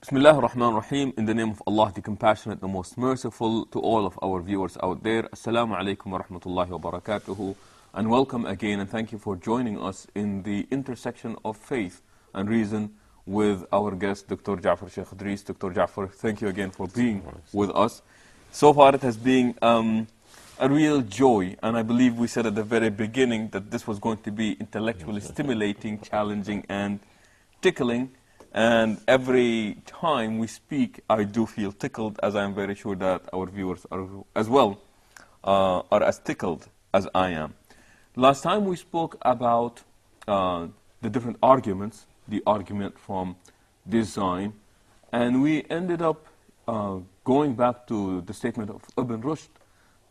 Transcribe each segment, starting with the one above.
Bismillah ar-Rahman ar-Rahim. In the name of Allah, the Compassionate, the Most Merciful, to all of our viewers out there. Assalamu alaikum wa rahmatullahi wa barakatuhu. And welcome again, and thank you for joining us in the intersection of faith and reason with our guest, Dr. Jafar, Sheikh Idris. Dr. Jafar, thank you again for being with us. So far, it has been a real joy, and I believe we said at the very beginning that this was going to be intellectually stimulating, challenging, and tickling. And every time we speak, I do feel tickled, as I am very sure that our viewers are as well, are as tickled as I am. Last time we spoke about the different arguments, the argument from design, and we ended up going back to the statement of Ibn Rushd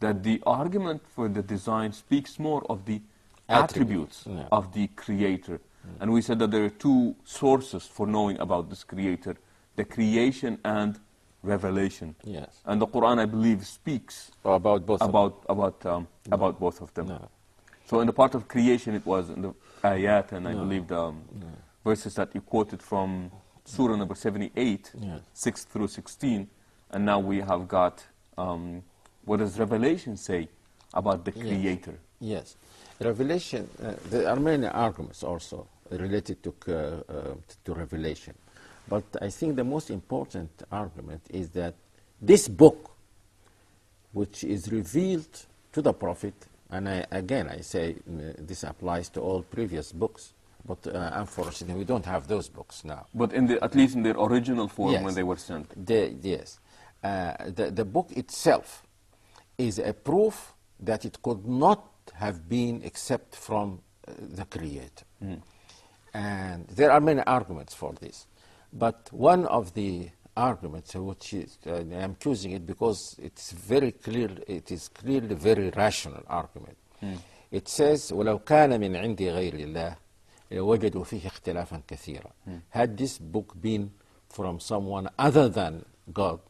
that the argument for the design speaks more of the attributes of the Creator. And we said that there are two sources for knowing about this Creator, the creation and revelation. Yes. And the Quran, I believe, speaks about both about both of them. No. So in the part of creation, it was in the ayat, and I believe the verses that you quoted from Surah number 78, 6 through 16. And now we have got, what does Revelation say about the Creator? Yes. Revelation, there are many arguments also related to Revelation. But I think the most important argument is that this book, which is revealed to the Prophet, and I say this applies to all previous books, but unfortunately we don't have those books now. But at least in their original form when they were sent. Yes. The book itself is a proof that it could not have been except from the Creator. And there are many arguments for this. But one of the arguments, which is, I'm choosing it because it's very clear, it is clearly very rational argument. It says, وَلَوْ كَانَ مِنْ عِنْدِ غَيْرِ اللَّهِ لَوَجَدُوا فِيهِ اخْتِلَافًا كَثِيرًا. Had this book been from someone other than God,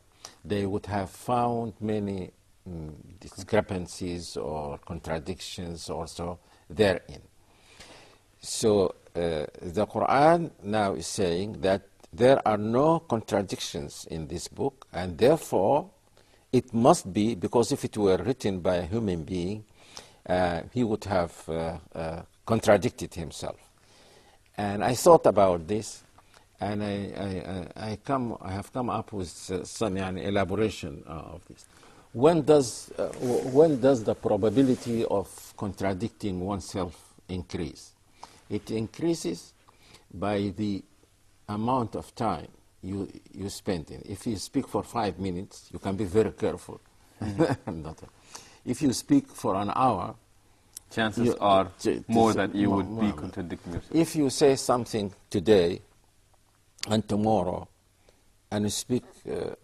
they would have found many discrepancies or contradictions also therein. So the Quran now is saying that there are no contradictions in this book, and therefore it must be, because if it were written by a human being, he would have contradicted himself. And I thought about this, and I have come up with some elaboration of this. When does the probability of contradicting oneself increase? It increases by the amount of time you spend in. If you speak for 5 minutes, you can be very careful. If you speak for an hour, chances are more that you would be contradicting yourself. If you say something today and tomorrow, and you speak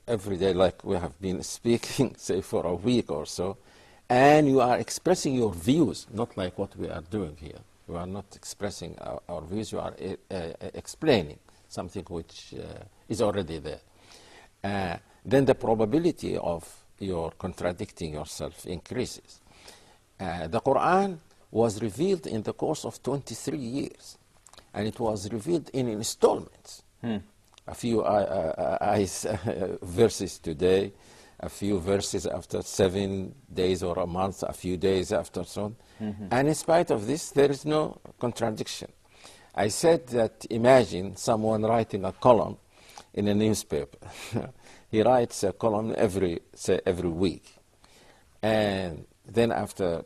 every day like we have been speaking, say, for a week or so, and you are expressing your views, not like what we are doing here. You are not expressing our views, you are explaining something which is already there. Then the probability of your contradicting yourself increases. The Quran was revealed in the course of 23 years, and it was revealed in installments. A few verses today, a few verses after 7 days or a month, a few days after so on. And in spite of this, there is no contradiction. I said that imagine someone writing a column in a newspaper. He writes a column every week. And then after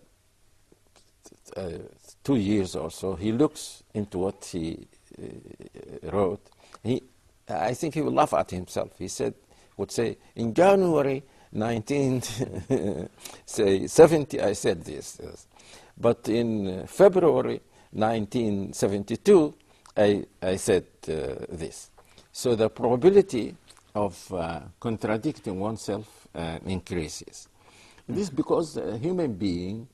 2 years or so, he looks into what he wrote. I think he would laugh at himself. He would say, in January 1970, I said this. But in February 1972, I said this. So the probability of contradicting oneself increases. This is because a human being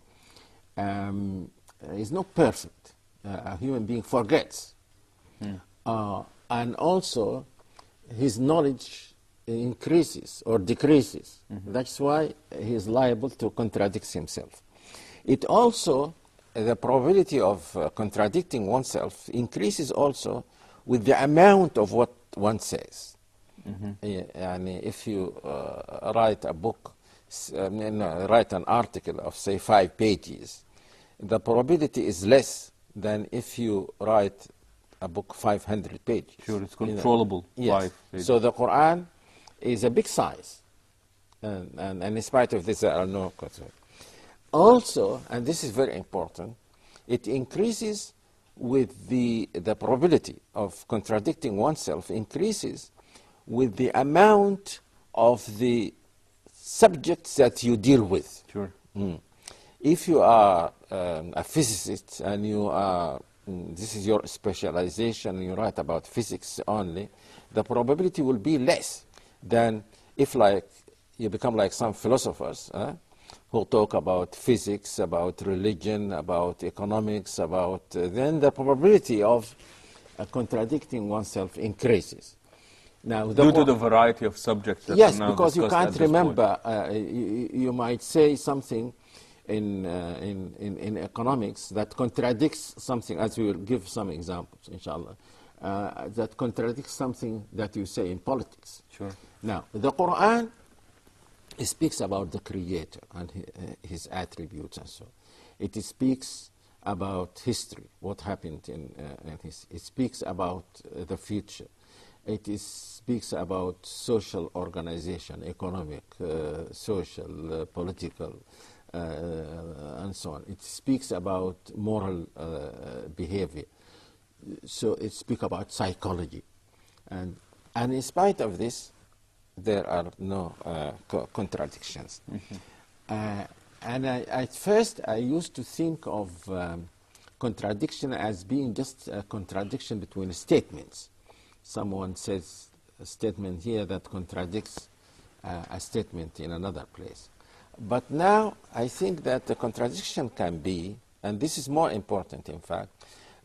is not perfect. A human being forgets. And also, his knowledge increases or decreases. That's why he is liable to contradict himself. It also, the probability of contradicting oneself increases also with the amount of what one says. يعني if you write a book, write an article of say 5 pages, the probability is less than if you write a book 500 pages. Sure, it's controllable. Yes. 5 pages. So the Quran is a big size, and in spite of this, there are no concerns. Also, and this is very important, it increases with the probability of contradicting oneself increases with the amount of the subjects that you deal with. Sure. If you are a physicist and you are, this is your specialization, and you write about physics only, the probability will be less than if like you become like some philosophers who talk about physics, about religion, about economics, about then the probability of contradicting oneself increases. Now, due to the variety of subjects that yes, are now because you discussed can't at this remember. You might say something in economics that contradicts something, as we will give some examples, inshallah, that contradicts something that you say in politics. Sure. Now, the Quran speaks about the Creator and his attributes and so on. It speaks about history, what happened in it speaks about the future. It speaks about social organization, economic, social, political, and so on. It speaks about moral behavior. So it speaks about psychology. And in spite of this, there are no contradictions. And at first, I used to think of contradiction as being just a contradiction between statements. Someone says a statement here that contradicts a statement in another place. But now I think that the contradiction can be, and this is more important in fact,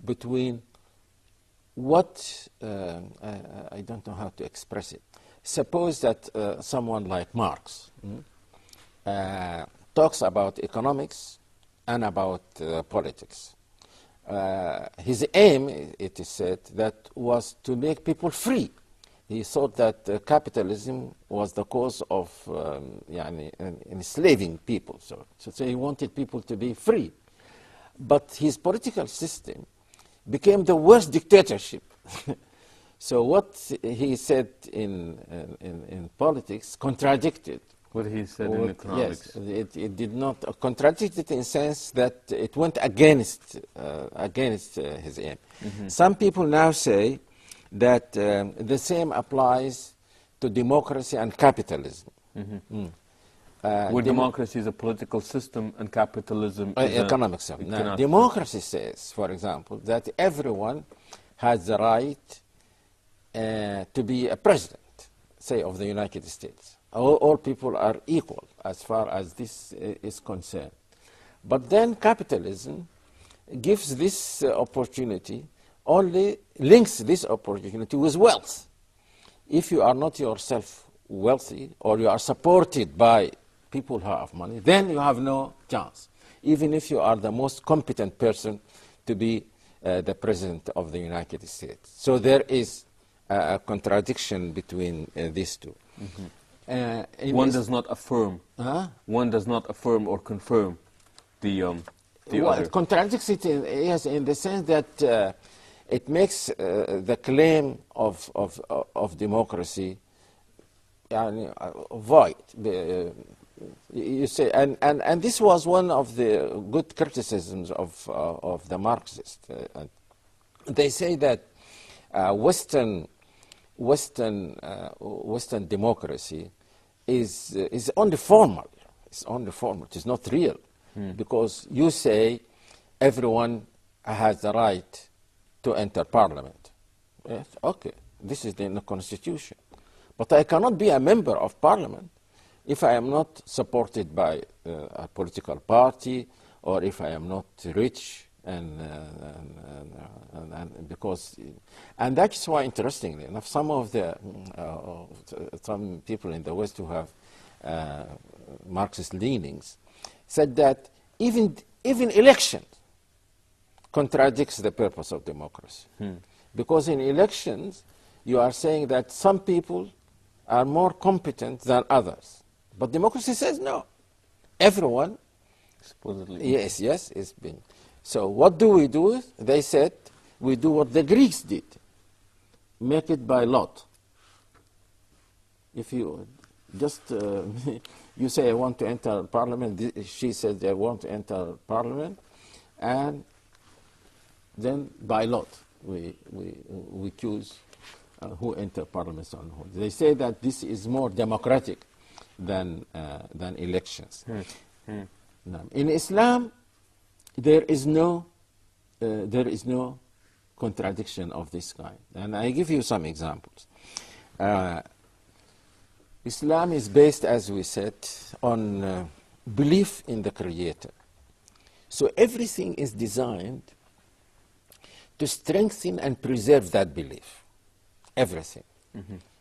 between what, I don't know how to express it. Suppose that someone like Marx talks about economics and about politics. His aim, it is said, that was to make people free. He thought that capitalism was the cause of enslaving people. So he wanted people to be free. But his political system became the worst dictatorship. So what he said in politics contradicted what he said in economics. Yes, it did not contradict it in the sense that it went against his aim. Some people now say that the same applies to democracy and capitalism. Where democracy is a political system and capitalism is economic system. Now, democracy says, for example, that everyone has the right to be a president, say, of the United States. All people are equal as far as this is concerned. But then capitalism gives this opportunity, only links this opportunity with wealth. If you are not yourself wealthy or you are supported by people who have money, then you have no chance, even if you are the most competent person to be the president of the United States. So there is a contradiction between these two. One does not affirm. One does not affirm or confirm the other. It contradicts it in the sense that it makes the claim of democracy void. You say, and this was one of the good criticisms of the Marxists. They say that Western democracy is only formal. It's only formal. It is not real, because you say everyone has the right to enter parliament. Yes, okay, this is in the constitution, but I cannot be a member of parliament if I am not supported by a political party, or if I am not rich, and because, and that's why, interestingly enough, some of the some people in the West who have Marxist leanings said that even elections contradicts the purpose of democracy, because in elections you are saying that some people are more competent than others. But democracy says no. Everyone, Supposedly. yes, it's been. So what do? They said, we do what the Greeks did. Make it by lot. If you just, you say, I want to enter parliament, she says, I want to enter parliament, and then by lot, we choose who enter parliament and who. They say that this is more democratic than elections. Now, in Islam, there is no contradiction of this kind, and I give you some examples. Islam is based, as we said, on belief in the Creator. So everything is designed to strengthen and preserve that belief. Everything.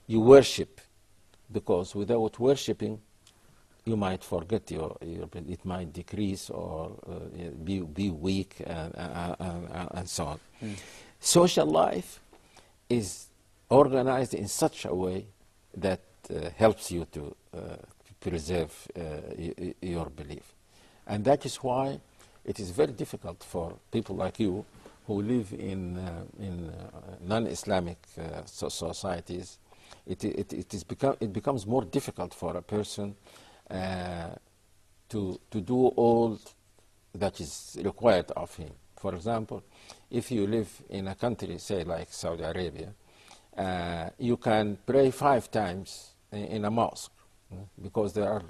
You worship, because without worshipping, you might forget it might decrease or be weak and so on. Social life is organized in such a way that helps you to preserve your belief. And that is why it is very difficult for people like you who live in non-Islamic societies. It becomes more difficult for a person to do all that is required of him. For example, if you live in a country, say like Saudi Arabia, you can pray 5 times in a mosque, because there are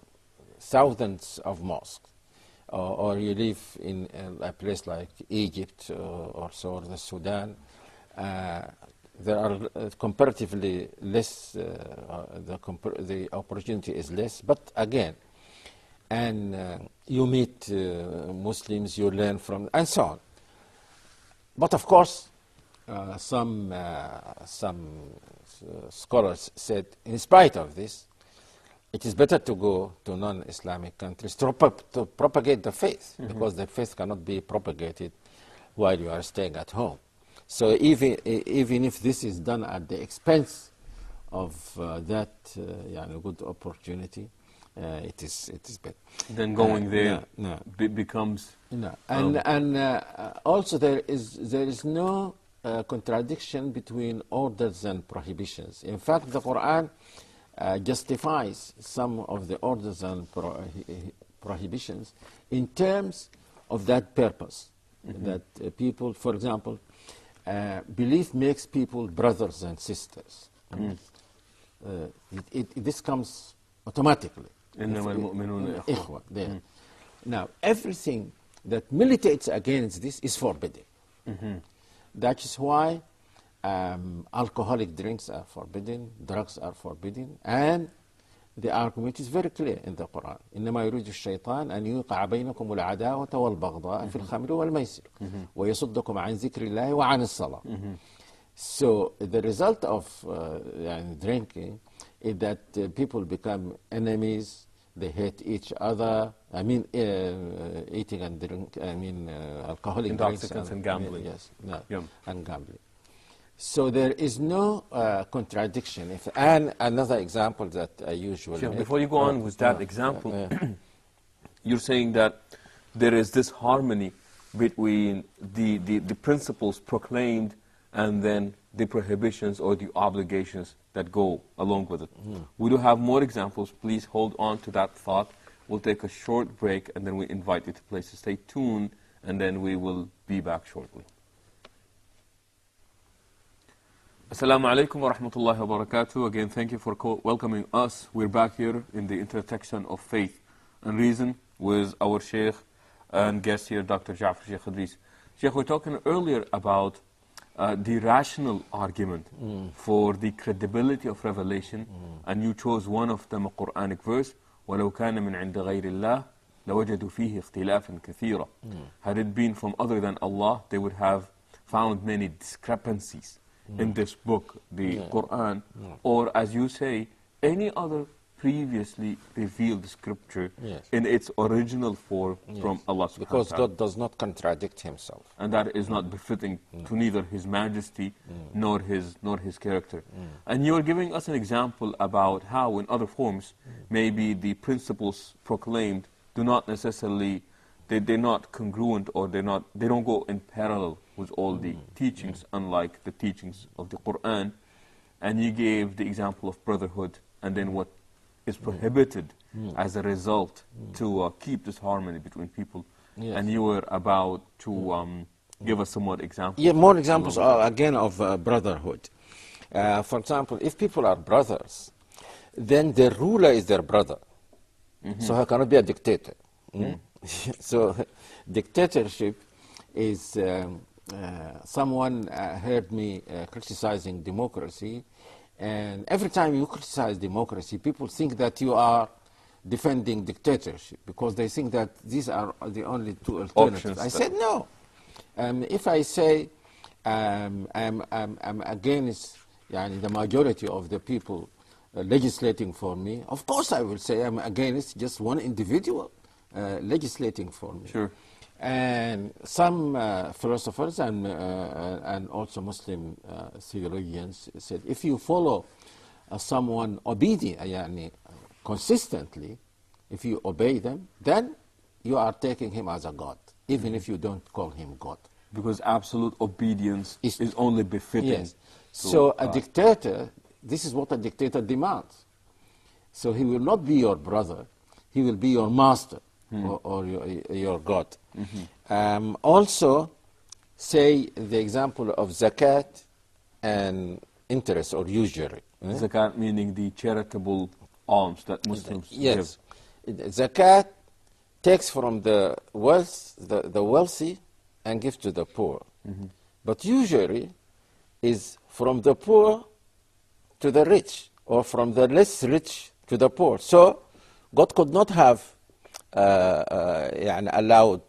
thousands of mosques. Or you live in a place like Egypt or so, or the Sudan, there are comparatively less, the opportunity is less, but again, and you meet Muslims, you learn from, and so on. But of course, some scholars said, in spite of this, it is better to go to non-Islamic countries to propagate the faith, because the faith cannot be propagated while you are staying at home. So even if this is done at the expense of that good opportunity, it is better. Then going there becomes and also there is no contradiction between orders and prohibitions. In fact, the Quran justifies some of the orders and prohibitions in terms of that purpose. That people, for example, belief makes people brothers and sisters. This comes automatically. Now, everything that militates against this is forbidden. That is why alcoholic drinks are forbidden, drugs are forbidden, and the argument is very clear in the Quran. إنما يريد الشيطان أن يوقع بينكم العداوة والبغضاء في الخمر والميسر ويصدكم عن ذكر الله وعن الصلاة. So the result of drinking is that people become enemies. They hate each other. I mean, eating and drink. I mean, alcoholic drinks and gambling. And gambling. So there is no contradiction. And another example that I usually make. Before you go on with that example, you're saying that there is this harmony between the principles proclaimed and then the prohibitions or the obligations that go along with it. We do have more examples. Please hold on to that thought. We'll take a short break, and then we invite you to please stay tuned, and then we will be back shortly. Assalamu alaikum wa rahmatullahi wa barakatuh. Again, thank you for welcoming us. We're back here in the intersection of faith and reason with our Sheikh and guest here, Dr. Jafar, Sheikh Idris. Sheikh, we were talking earlier about the rational argument for the credibility of revelation, and you chose one of them, a Quranic verse, وَلَوْ كَانَ مِنْ عِنْدِ غَيْرِ اللَّهِ لَوَجَدُوا فِيهِ اخْتِلَافًا كَثِيرًا. Had it been from other than Allah, they would have found many discrepancies in this book, the Quran, or as you say, any other previously revealed scripture Yes. in its original form from Allah subhanahu Because wa ta'ala. God does not contradict himself. And that is not befitting to neither His majesty nor His character. And you are giving us an example about how in other forms maybe the principles proclaimed do not necessarily, they're not congruent, or they don't go in parallel with all the teachings, unlike the teachings of the Quran. And you gave the example of brotherhood, and then what is prohibited as a result to keep this harmony between people. Yes. And you were about to give us some more examples. Yeah, more examples are, again, of brotherhood. For example, if people are brothers, then their ruler is their brother. So he cannot be a dictator. So dictatorship is, someone heard me criticizing democracy, and every time you criticize democracy, people think that you are defending dictatorship, because they think that these are the only two alternatives. I said no. If I say I'm against the majority of the people legislating for me, of course I will say I'm against just one individual legislating for me. Sure. And some philosophers and also Muslim theologians said, if you follow someone obedient, consistently, if you obey them, then you are taking him as a God, even if you don't call him God. Because absolute obedience is only befitting. Yes. So a dictator, this is what a dictator demands. So he will not be your brother, he will be your master or your God. Also, say the example of zakat and interest or usury. Zakat meaning the charitable alms that Muslims Yes. give. Zakat takes from the wealthy and gives to the poor. But usury is from the poor to the rich, or from the less rich to the poor. So God could not have allowed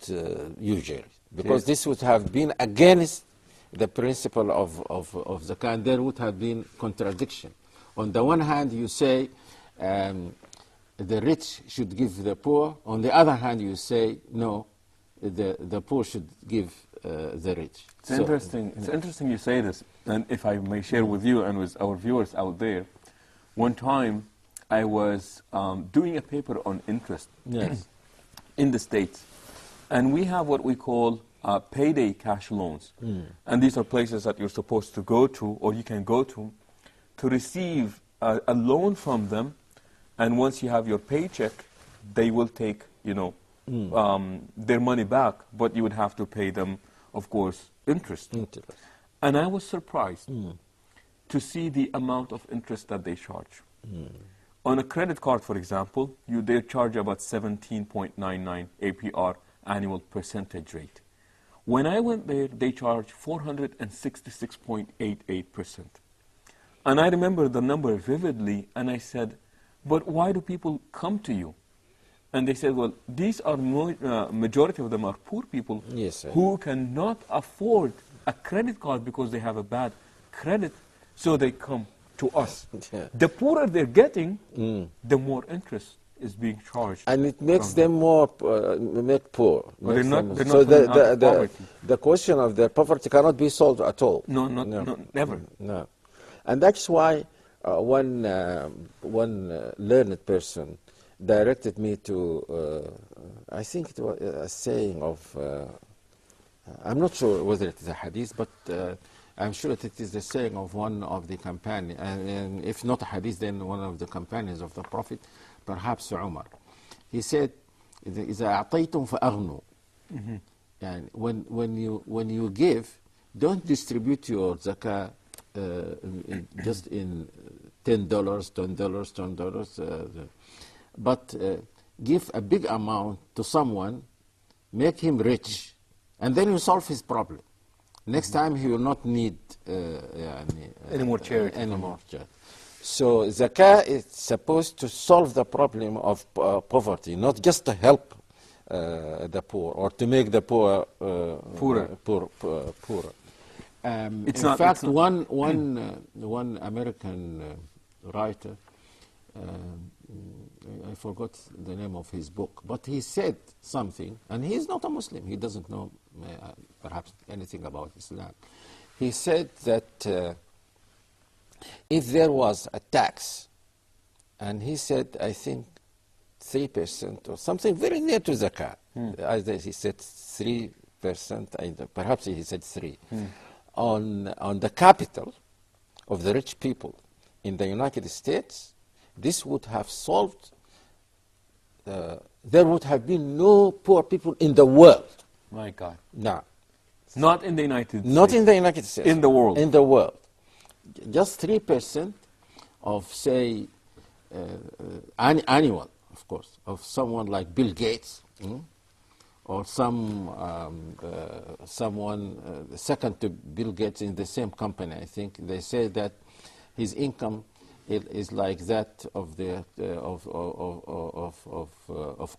usury, because this would have been against the principle of zakat. There would have been contradiction. On the one hand, you say the rich should give the poor. On the other hand, you say no, the poor should give the rich. It's interesting. It's interesting you say this, and if I may share with you and with our viewers out there, one time I was doing a paper on interest in the States, and we have what we call payday cash loans, and these are places that you're supposed to go to, or you can go to receive a loan from them, and once you have your paycheck, they will take their money back, but you would have to pay them, of course, interest. And I was surprised to see the amount of interest that they charge. On a credit card, for example, they charge about 17.99 APR, annual percentage rate. When I went there, they charged 466.88%. And I remember the number vividly, and I said, but why do people come to you? And they said, well, these are majority of them are poor people who cannot afford a credit card because they have a bad credit, so they come to us. The poorer they're getting, the more interest is being charged. And it makes them more poor. Well, they're not so poverty. the question of their poverty cannot be solved at all. No, never. No. And that's why one learned person directed me to, I think it was a saying of, I'm not sure whether it is a hadith, but I'm sure that it is the saying of one of the companions, and if not a hadith, then one of the companions of the Prophet, perhaps Umar. He said, إِذَا أَعْطَيْتُمْ فَأَغْنُوا. And when you give, don't distribute your zakah just in $10, but give a big amount to someone, make him rich, and then you solve his problem. Next time he will not need any more charity. So zakah is supposed to solve the problem of poverty, not just to help the poor or to make the poor poorer. In fact, one American writer I forgot the name of his book, but he said something, and he's not a Muslim. He doesn't know perhaps anything about Islam. He said that if there was a tax, and he said, I think 3% or something very near to zakat. Either he said 3%, perhaps he said 3%, on the capital of the rich people in the United States. This would have solved, there would have been no poor people in the world. My God. Now, Not in the United States. not in the United States. In the world. In the world. Just 3% of, say, annual, of course, of someone like Bill Gates, or someone second to Bill Gates in the same company, I think. They say that his income is like that of the of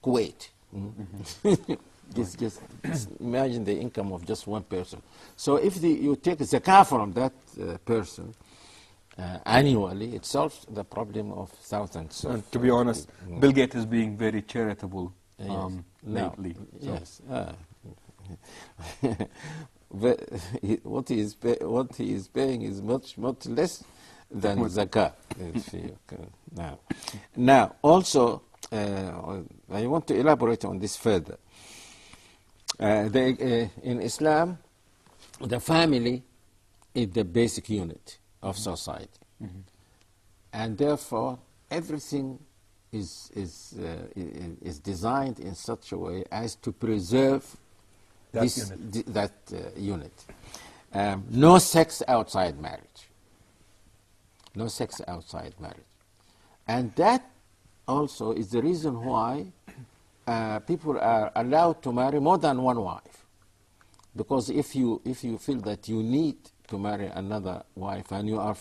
Kuwait. Just imagine the income of just one person. So if you take zakah from that person annually, it solves the problem of thousands. And to be honest, Bill Gates is being very charitable lately. Yes. But what he is paying is much less than zakah. Now, also, I want to elaborate on this further. In Islam, the family is the basic unit of society, and therefore everything is designed in such a way as to preserve that unit. No sex outside marriage. No sex outside marriage. And that also is the reason why people are allowed to marry more than one wife. Because if you feel that you need to marry another wife and you are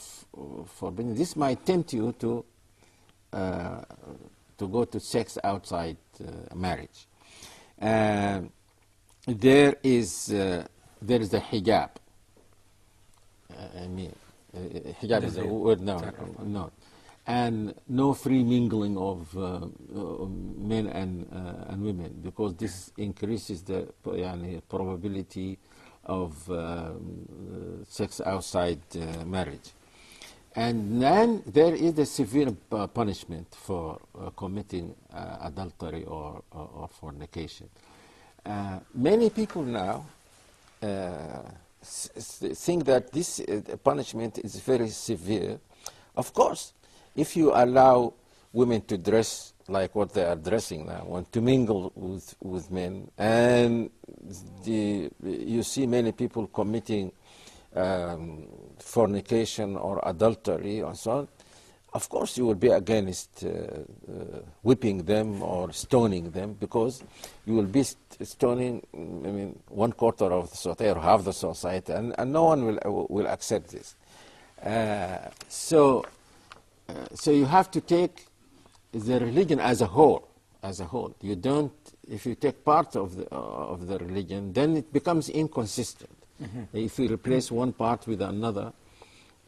forbidden, this might tempt you to go to sex outside marriage. There is the hijab. Hijab is a word now. No. And no free mingling of men and women, because this increases the probability of sex outside marriage. And then there is the severe punishment for committing adultery or fornication. Many people now think that this punishment is very severe. Of course, if you allow women to dress like what they are dressing now, want to mingle with men, and you see many people committing fornication or adultery and so on, of course you will be against whipping them or stoning them, because you will be stoning 1/4 of the society or half the society, and no one will accept this. So you have to take the religion as a whole. You don't. If you take part of the religion, then it becomes inconsistent. If you replace one part with another,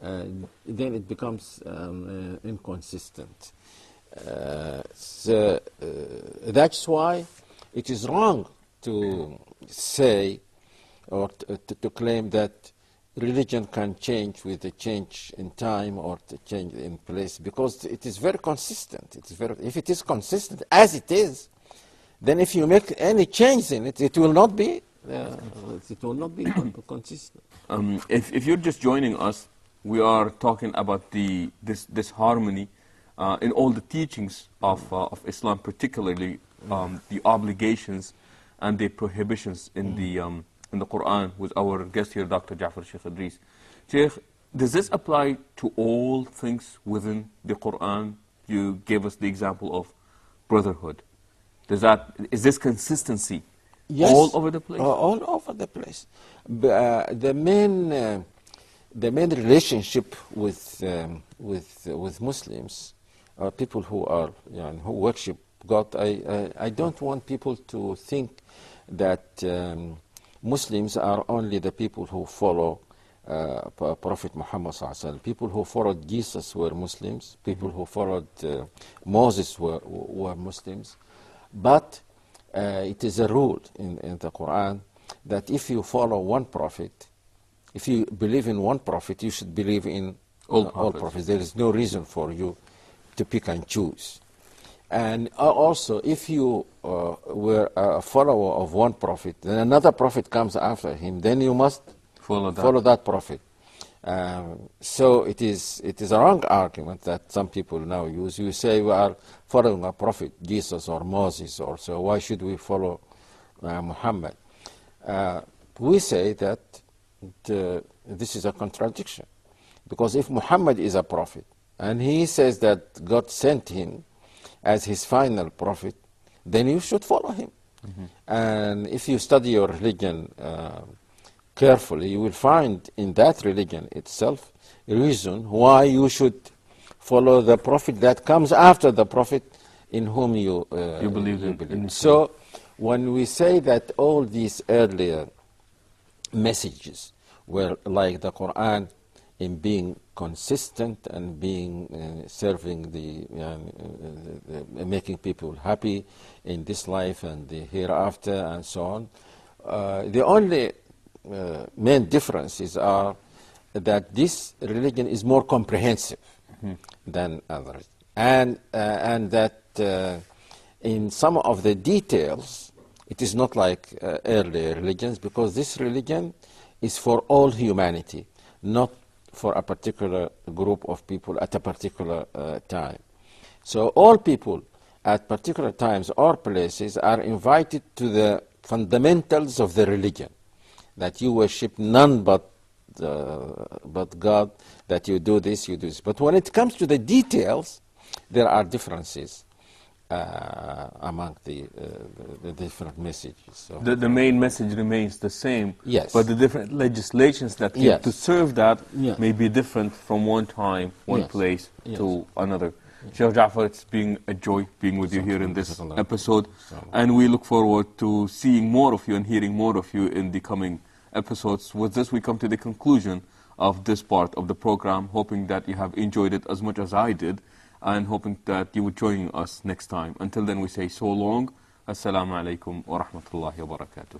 then it becomes inconsistent. So that's why it is wrong to say or to claim that religion can change with a change in time or to change in place, because it is very consistent. If it is consistent as it is, then if you make any change in it, it will not be consistent. If you're just joining us, we are talking about this harmony in all the teachings of Islam, particularly the obligations and the prohibitions in the Quran, with our guest here, Dr. Jafar, Sheikh Idris. Sheikh, does this apply to all things within the Quran? You gave us the example of brotherhood. Is this consistency all over the place? All over the place. The main relationship with Muslims, people who worship God. I don't want people to think that Muslims are only the people who follow Prophet Muhammad sallallahu alaihi wasallam. People who followed Jesus were Muslims. People who followed Moses were Muslims. But it is a rule in the Quran that if you follow one prophet, if you believe in one prophet, you should believe in all prophets. There is no reason for you to pick and choose. And also, if you were a follower of one prophet, then another prophet comes after him, then you must follow that prophet. So it is a wrong argument that some people now use. You say we are following a prophet, Jesus or Moses, or so. Why should we follow Muhammad? We say that this is a contradiction. Because if Muhammad is a prophet, and he says that God sent him as his final prophet, then you should follow him. And if you study your religion carefully, you will find in that religion itself a reason why you should follow the prophet that comes after the prophet in whom you believe in. So when we say that all these earlier messages were like the Quran in being consistent and being serving making people happy in this life and the hereafter and so on, the only main differences are that this religion is more comprehensive than others, and that in some of the details it is not like earlier religions, because this religion is for all humanity, not for a particular group of people at a particular time. So all people at particular times or places are invited to the fundamentals of the religion, that you worship none but God, that you do this, you do this. But when it comes to the details, there are differences among the different messages. So the main message remains the same, yes, but the different legislations that came to serve that may be different from one time, one place to another. Sheikh Jafar, it's been a joy being with you here in this episode, and we look forward to seeing more of you and hearing more of you in the coming episodes. With this, we come to the conclusion of this part of the program, hoping that you have enjoyed it as much as I did, and hoping that you would join us next time. Until then, we say so long. Assalamu alaikum wa rahmatullahi wa barakatuh.